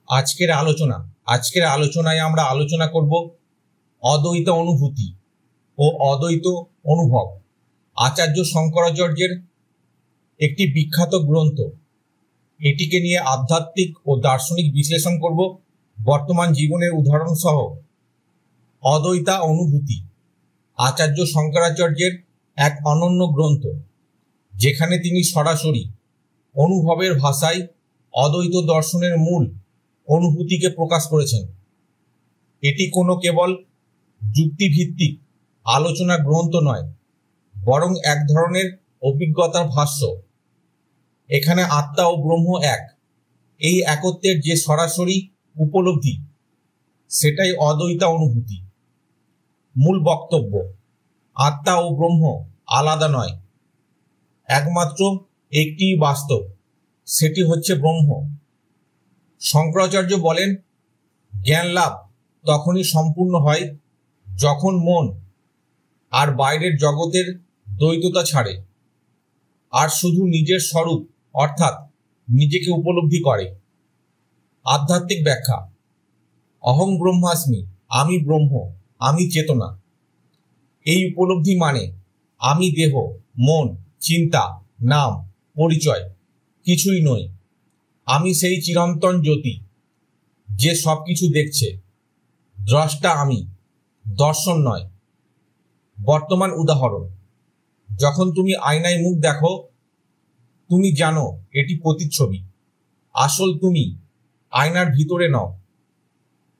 আজকের আলোচনায় আমরা আলোচনা করব অদ্বৈত অনুভূতি ও অদ্বৈত অনুভব। আচার্য শঙ্করাচার্যের একটি বিখ্যাত গ্রন্থ। এটিকে নিয়ে আধ্যাত্মিক ও দার্শনিক বিশ্লেষণ করব বর্তমান জীবনের উদাহরণ সহ। অদ্বৈতা অনুভূতি আচার্য শঙ্করাচার্যের এক অনন্য গ্রন্থ, যেখানে তিনি সরাসরি অনুভবের ভাষায় অদ্বৈত দর্শনের মূল অনুভূতিকে প্রকাশ করেছেন। এটি কোনো কেবল যুক্তিভিত্তিক আলোচনা গ্রন্থ নয়, বরং এক ধরনের অভিজ্ঞতার ভাষ্য। এখানে আত্মা ও ব্রহ্ম এক, এই একত্বের যে সরাসরি উপলব্ধি, সেটাই অদ্বৈতা অনুভূতি। মূল বক্তব্য: আত্মা ও ব্রহ্ম আলাদা নয়, একমাত্র একটি বাস্তব, সেটি হচ্ছে ব্রহ্ম। শঙ্করাচার্য বলেন, জ্ঞান লাভ তখনই সম্পূর্ণ হয় যখন মন আর বাইরের জগতের দ্বৈততা ছাড়ে আর শুধু নিজের স্বরূপ অর্থাৎ নিজেকে উপলব্ধি করে। আধ্যাত্মিক ব্যাখ্যা: অহং ব্রহ্মাস্মি, আমি ব্রহ্ম, আমি চেতনা। এই উপলব্ধি মানে আমি দেহ, মন, চিন্তা, নাম, পরিচয় কিছুই নই। আমি সেই চিরন্তন জ্যোতি যে সবকিছু দেখছে। দ্রষ্টা আমি, দর্শন নয়। বর্তমান উদাহরণ: যখন তুমি আয়নায় মুখ দেখো, তুমি জানো এটি প্রতিচ্ছবি, আসল তুমি আয়নার ভিতরে নও।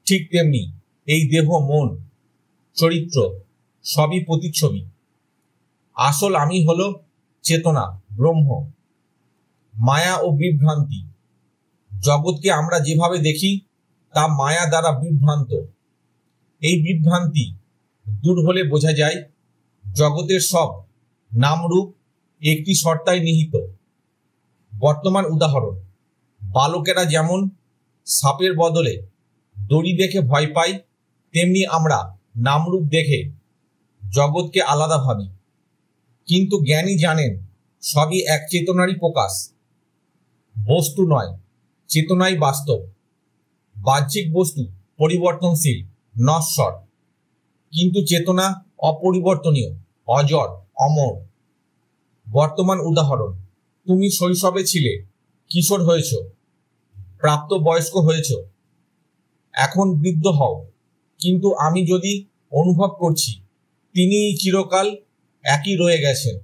ঠিক তেমনি এই দেহ, মন, চরিত্র সবই প্রতিচ্ছবি। আসল আমি হলো চেতনা, ব্রহ্ম। মায়া ও বিভ্রান্তি: জগৎকে আমরা যেভাবে দেখি তা মায়া দ্বারা বিভ্রান্ত। এই বিভ্রান্তি দূর হলে বোঝা যায় জগতের সব নামরূপ একটি সত্তায় নিহিত। বর্তমান উদাহরণ: বালকেরা যেমন সাপের বদলে দড়ি দেখে ভয় পায়, তেমনি আমরা নামরূপ দেখে জগৎকে আলাদা ভাবি। কিন্তু জ্ঞানী জানেন সবই এক চেতনারই প্রকাশ। বস্তু নয়, চেতনাই বাস্তব। বাহ্যিক বস্তু পরিবর্তনশীল, নশ্বর, কিন্তু চেতনা অপরিবর্তনীয়, অজর, অমর। বর্তমান উদাহরণ: তুমি শৈশবে ছিলে, কিশোর হয়েছ, প্রাপ্ত বয়স্ক হয়েছ, এখন বৃদ্ধ হও, কিন্তু আমি যদি অনুভব করছি তিনিই চিরকাল একই রয়ে গেছেন।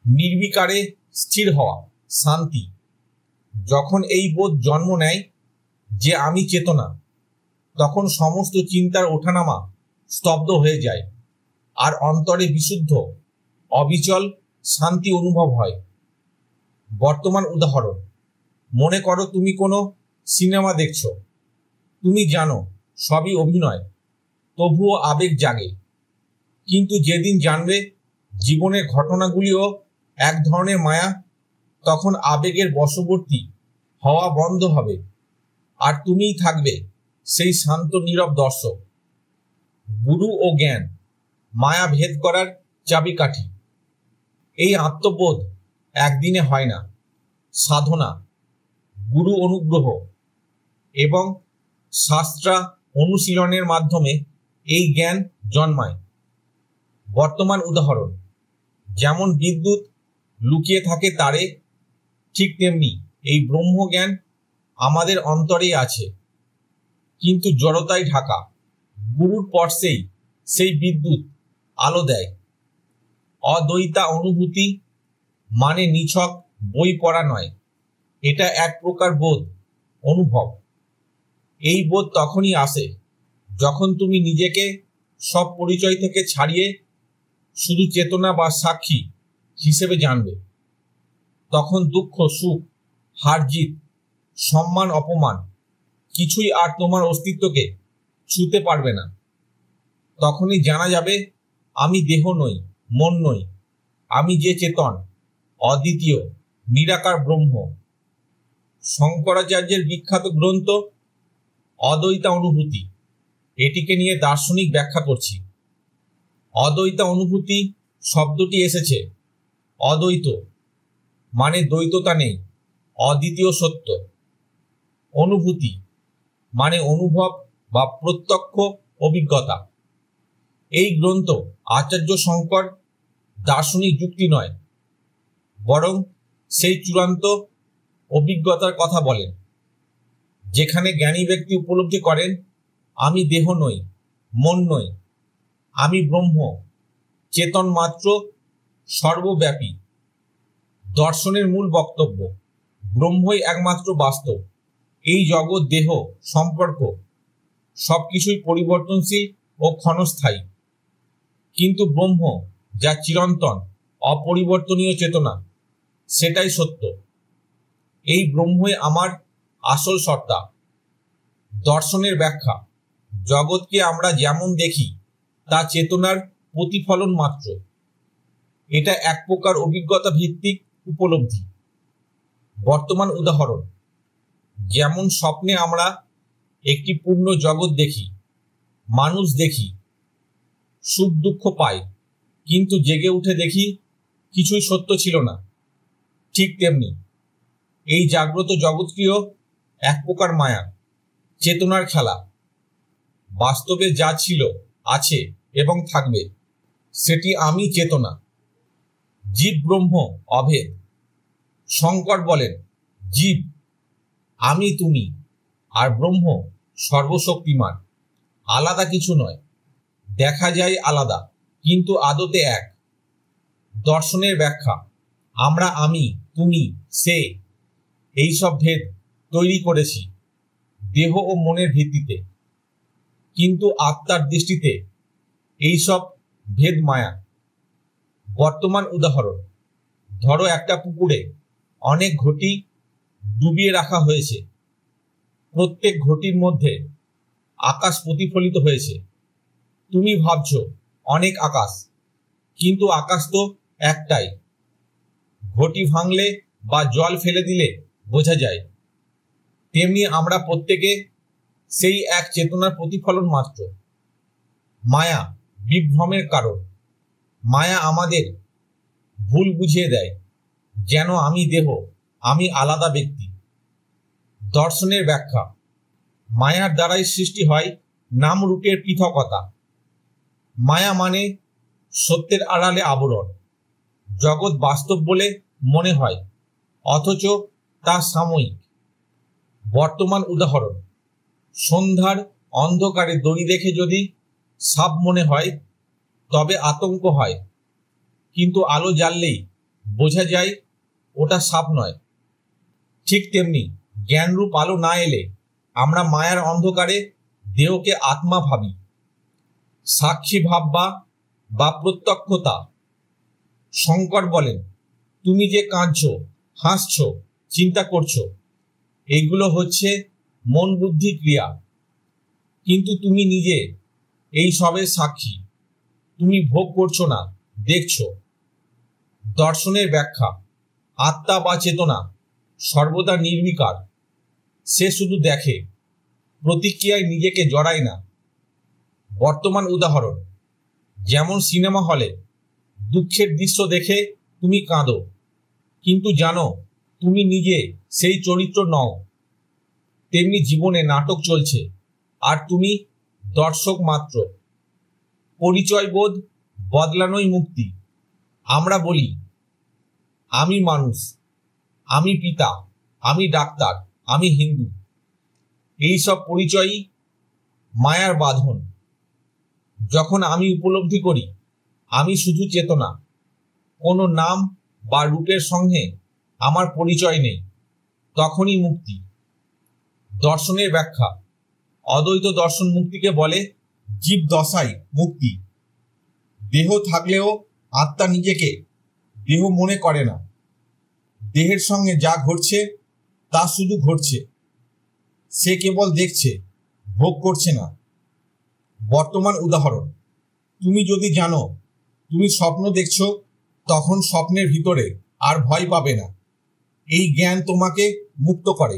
নির্বিকারে স্থির হওয়া, শান্তি। যখন এই বোধ জন্ম নেয় যে আমি চেতনা, তখন সমস্ত চিন্তার ওঠানামা স্তব্ধ হয়ে যায় আর অন্তরে বিশুদ্ধ অবিচল শান্তি অনুভব হয়। বর্তমান উদাহরণ: মনে করো তুমি কোনো সিনেমা দেখছো, তুমি জানো সবই অভিনয়, তবুও আবেগ জাগে। কিন্তু যেদিন জানবে জীবনের ঘটনাগুলিও এক ধরনের মায়া, তখন আবেগের বশবর্তী হওয়া বন্ধ হবে আর তুমিই থাকবে সেই শান্ত নীরব দর্শক। গুরু ও জ্ঞান মায়া ভেদ করার চাবিকাঠি। এই আত্মবোধ একদিনে হয় না, সাধনা, গুরু অনুগ্রহ এবং শাস্ত্রা অনুশীলনের মাধ্যমে এই জ্ঞান জন্মায়। বর্তমান উদাহরণ: যেমন বিদ্যুৎ লুকিয়ে থাকে তারে, ঠিক তেমনি এই ব্রহ্মজ্ঞান আমাদের অন্তরেই আছে, কিন্তু জড়তায় ঢাকা। গুরুর স্পর্শেই সেই বিদ্যুৎ আলো দেয়। অদ্বৈতা অনুভূতি মানে নিছক বই পড়া নয়, এটা এক প্রকার বোধ, অনুভব। এই বোধ তখনই আসে যখন তুমি নিজেকে সব পরিচয় থেকে ছাড়িয়ে শুধু চেতনা বা সাক্ষী হিসেবে জানবে। তখন দুঃখ, সুখ, হার জিত, সম্মান, অপমান কিছুই আর তোমার অস্তিত্বকে ছুঁতে পারবে না। তখনই জানা যাবে আমি দেহ নই, মন নই, আমি যে চেতন, অদ্বিতীয়, নিরাকার ব্রহ্ম। শঙ্করাচার্যের বিখ্যাত গ্রন্থ অদ্বৈতা অনুভূতি, এটিকে নিয়ে দার্শনিক ব্যাখ্যা করছি। অদ্বৈতা অনুভূতি শব্দটি এসেছে অদ্বৈত মানে দ্বৈততা নেই, অদ্বিতীয় সত্য। অনুভূতি মানে অনুভব বা প্রত্যক্ষ অভিজ্ঞতা। এই গ্রন্থ আচার্য শঙ্কর দার্শনিক যুক্তি নয়, বরং সেই চূড়ান্ত অভিজ্ঞতার কথা বলেন, যেখানে জ্ঞানী ব্যক্তি উপলব্ধি করেন, আমি দেহ নই, মন নই, আমি ব্রহ্ম, চেতন মাত্র, সর্বব্যাপী। দর্শনের মূল বক্তব্য, ব্রহ্মই একমাত্র বাস্তব। এই জগৎ, দেহ, সম্পর্ক সবকিছুই পরিবর্তনশীল ও ক্ষণস্থায়ী, কিন্তু ব্রহ্ম যা চিরন্তন, অপরিবর্তনীয় চেতনা, সেটাই সত্য। এই ব্রহ্মই আমার আসল সত্তা। দর্শনের ব্যাখ্যা, জগৎকে আমরা যেমন দেখি তা চেতনার প্রতিফলন মাত্র। এটা এক প্রকার অভিজ্ঞতা ভিত্তিক উপলব্ধি। বর্তমান উদাহরণ, যেমন স্বপ্নে আমরা একটি পূর্ণ জগৎ দেখি, মানুষ দেখি, সুখ দুঃখ পাই, কিন্তু জেগে উঠে দেখি কিছুই সত্য ছিল না। ঠিক তেমনি এই জাগ্রত জগৎটিও এক প্রকার মায়া, চেতনার খেলা। বাস্তবে যা ছিল, আছে এবং থাকবে, সেটি আমি, চেতনা। জীব ব্রহ্ম অভেদ। শঙ্কর বলেন, জীব আমি, তুমি, আর ব্রহ্ম সর্বশক্তিমান, আলাদা কিছু নয়। দেখা যায় আলাদা, কিন্তু আদতে এক। দর্শনের ব্যাখ্যা, আমরা আমি, তুমি, সে, এইসব ভেদ তৈরি করেছি দেহ ও মনের ভিত্তিতে, কিন্তু আত্মার দৃষ্টিতে এইসব ভেদ মায়া। বর্তমান উদাহরণ, ধরো একটা পুকুরে অনেক ঘটি ডুবিয়ে রাখা হয়েছে। প্রত্যেক ঘটির মধ্যে আকাশ প্রতিফলিত হয়েছে। তুমি ভাবছ অনেক আকাশ, কিন্তু আকাশ তো একটাই। ঘটি ভাঙলে বা জল ফেলে দিলে বোঝা যায়। তেমনি আমরা প্রত্যেকে সেই এক চেতনার প্রতিফলন মাত্র। মায়া বিভ্রমের কারণ। মায়া আমাদের ভুল বুঝিয়ে দেয়, যেন আমি দেহ, আমি আলাদা ব্যক্তি। দর্শনের ব্যাখ্যা, মায়ার দ্বারাই সৃষ্টি হয় নাম রূপের পৃথকতা। মায়া মানে সত্যের আড়ালে আবরণ। জগৎ বাস্তব বলে মনে হয়, অথচ তা সাময়িক। বর্তমান উদাহরণ, সন্ধ্যার অন্ধকারে দড়ি দেখে যদি সাপ মনে হয়, তবে আতঙ্ক হয়, কিন্তু আলো জ্বাললেই বোঝা যায় ওটা সাপ নয়। ঠিক তেমনি জ্ঞানরূপ আলো না এলে আমরা মায়ার অন্ধকারে দেহকে আত্মা ভাবি। সাক্ষী ভাববা বা প্রত্যক্ষতা। শঙ্কর বলেন, তুমি যে কাঁদছো, হাসছো, চিন্তা করছো, এইগুলো হচ্ছে মন বুদ্ধি ক্রিয়া, কিন্তু তুমি নিজে এই সবের সাক্ষী। তুমি ভোগ করছো না, দেখছো। দর্শনের ব্যাখ্যা, আত্মা বা চেতনা সর্বদা নির্বিকার। সে শুধু দেখে, প্রতিক্রিয়ায় নিজেকে জড়ায় না। বর্তমান উদাহরণ, যেমন সিনেমা হলে দুঃখের দৃশ্য দেখে তুমি কাঁদো, কিন্তু জানো তুমি নিজে সেই চরিত্র নও। তেমনি জীবনে নাটক চলছে, আর তুমি দর্শক মাত্র। পরিচয় বোধ বদলানোই মুক্তি। আমরা বলি, আমি মানুষ, আমি পিতা, আমি ডাক্তার, আমি হিন্দু। এইসব পরিচয়ই মায়ার বাঁধন। যখন আমি উপলব্ধি করি আমি শুধু চেতনা, কোনো নাম বা রূপের সঙ্গে আমার পরিচয় নেই, তখনই মুক্তি। দর্শনের ব্যাখ্যা, অদ্বৈত দর্শন মুক্তিকে বলে জীব দশাই মুক্তি। দেহ থাকলেও আত্মা নিজেকে দেহ মনে করে না। দেহের সঙ্গে যা ঘটছে তা শুধু ঘটছে, সে কেবল দেখছে, ভোগ করছে না। বর্তমান উদাহরণ, তুমি যদি জানো তুমি স্বপ্ন দেখছো, তখন স্বপ্নের ভিতরে আর ভয় পাবে না। এই জ্ঞান তোমাকে মুক্ত করে।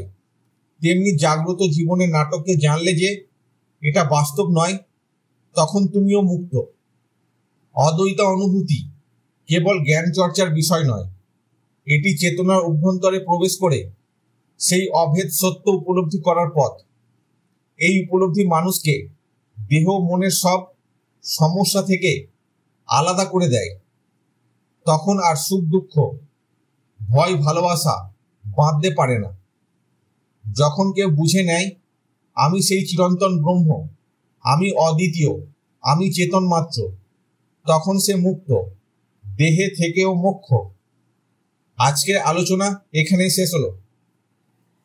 তেমনি জাগ্রত জীবনের নাটককে জানলে যে এটা বাস্তব নয়, তখন তুমিও মুক্ত। অদ্বৈত অনুভূতি কেবল জ্ঞান চর্চার বিষয় নয়, এটি চেতনার অভ্যন্তরে প্রবেশ করে সেই অভেদ সত্য উপলব্ধি করার পথ। এই উপলব্ধি মানুষকে দেহ মনের সব সমস্যা থেকে আলাদা করে দেয়। তখন আর সুখ দুঃখ, ভয় ভালোবাসা বাঁধতে পারে না। যখন কেউ বুঝে নেয় আমি সেই চিরন্তন ব্রহ্ম, আমি অদ্বিতীয়, আমি চেতন মাত্র, তখন সে মুক্ত, দেহে থেকেও মোক্ষ। আজকের আলোচনা এখানেই শেষ হলো।